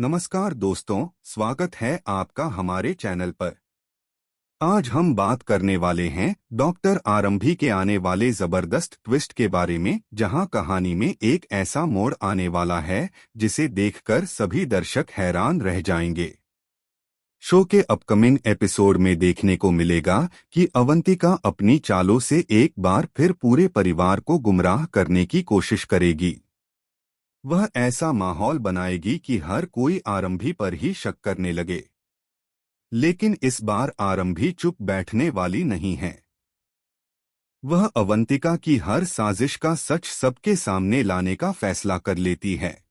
नमस्कार दोस्तों, स्वागत है आपका हमारे चैनल पर। आज हम बात करने वाले हैं डॉक्टर आरंभी के आने वाले जबरदस्त ट्विस्ट के बारे में, जहां कहानी में एक ऐसा मोड़ आने वाला है जिसे देखकर सभी दर्शक हैरान रह जाएंगे। शो के अपकमिंग एपिसोड में देखने को मिलेगा कि अवंतिका अपनी चालों से एक बार फिर पूरे परिवार को गुमराह करने की कोशिश करेगी। वह ऐसा माहौल बनाएगी कि हर कोई आरंभी पर ही शक करने लगे। लेकिन इस बार आरंभी चुप बैठने वाली नहीं है। वह अवंतिका की हर साजिश का सच सबके सामने लाने का फैसला कर लेती है।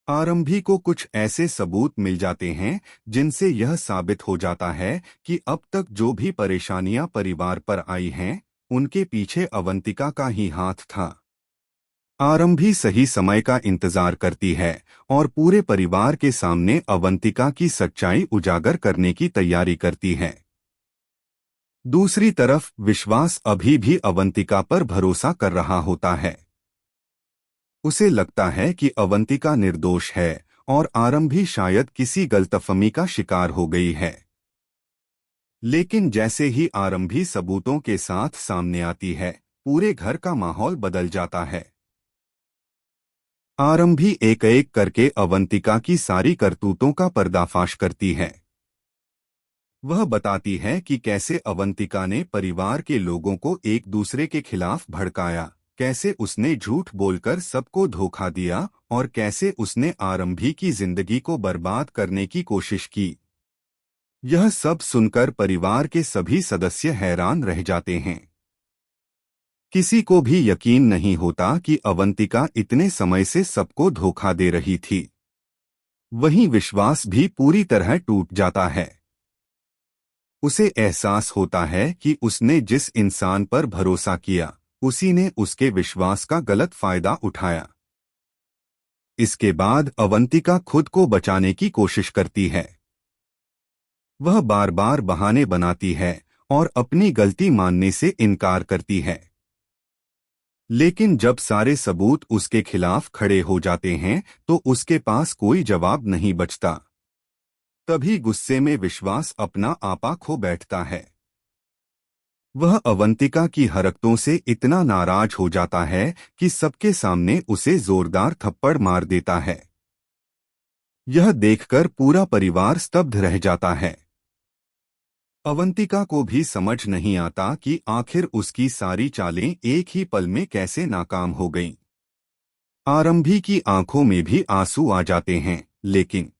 आरंभी को कुछ ऐसे सबूत मिल जाते हैं जिनसे यह साबित हो जाता है कि अब तक जो भी परेशानियां परिवार पर आई हैं, उनके पीछे अवंतिका का ही हाथ था। आरंभी सही समय का इंतजार करती है और पूरे परिवार के सामने अवंतिका की सच्चाई उजागर करने की तैयारी करती है। दूसरी तरफ विश्वास अभी भी अवंतिका पर भरोसा कर रहा होता है। उसे लगता है कि अवंतिका निर्दोष है और आरंभी शायद किसी गलतफहमी का शिकार हो गई है। लेकिन जैसे ही आरंभी सबूतों के साथ सामने आती है, पूरे घर का माहौल बदल जाता है। आरंभी एक एक करके अवंतिका की सारी करतूतों का पर्दाफाश करती है। वह बताती है कि कैसे अवंतिका ने परिवार के लोगों को एक दूसरे के खिलाफ भड़काया, कैसे उसने झूठ बोलकर सबको धोखा दिया और कैसे उसने आरंभी की जिंदगी को बर्बाद करने की कोशिश की। यह सब सुनकर परिवार के सभी सदस्य हैरान रह जाते हैं। किसी को भी यकीन नहीं होता कि अवंतिका इतने समय से सबको धोखा दे रही थी। वहीं विश्वास भी पूरी तरह टूट जाता है। उसे एहसास होता है कि उसने जिस इंसान पर भरोसा किया, उसी ने उसके विश्वास का गलत फायदा उठाया। इसके बाद अवंतिका खुद को बचाने की कोशिश करती है। वह बार बार बहाने बनाती है और अपनी गलती मानने से इनकार करती है। लेकिन जब सारे सबूत उसके खिलाफ खड़े हो जाते हैं तो उसके पास कोई जवाब नहीं बचता। तभी गुस्से में विश्वास अपना आपा खो बैठता है। वह अवंतिका की हरकतों से इतना नाराज हो जाता है कि सबके सामने उसे जोरदार थप्पड़ मार देता है। यह देखकर पूरा परिवार स्तब्ध रह जाता है। अवंतिका को भी समझ नहीं आता कि आखिर उसकी सारी चालें एक ही पल में कैसे नाकाम हो गईं। आरंभी की आंखों में भी आंसू आ जाते हैं, लेकिन